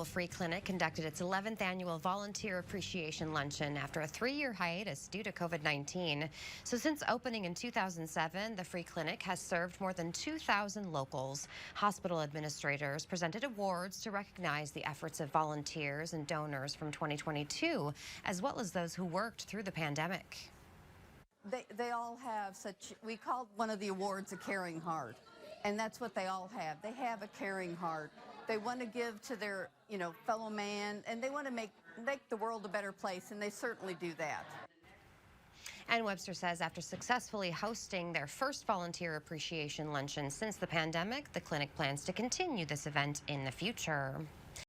Mobile Free Clinic conducted its 11th annual Volunteer Appreciation Luncheon after a 3-year hiatus due to COVID-19. So since opening in 2007, the Free Clinic has served more than 2,000 locals. Hospital administrators presented awards to recognize the efforts of volunteers and donors from 2022, as well as those who worked through the pandemic. They all have such, we called one of the awards a caring heart, and that's what they all have. They have a caring heart. They want to give to their, fellow man, and they want to make the world a better place, and they certainly do that. And Webster says after successfully hosting their first volunteer appreciation luncheon since the pandemic, the clinic plans to continue this event in the future.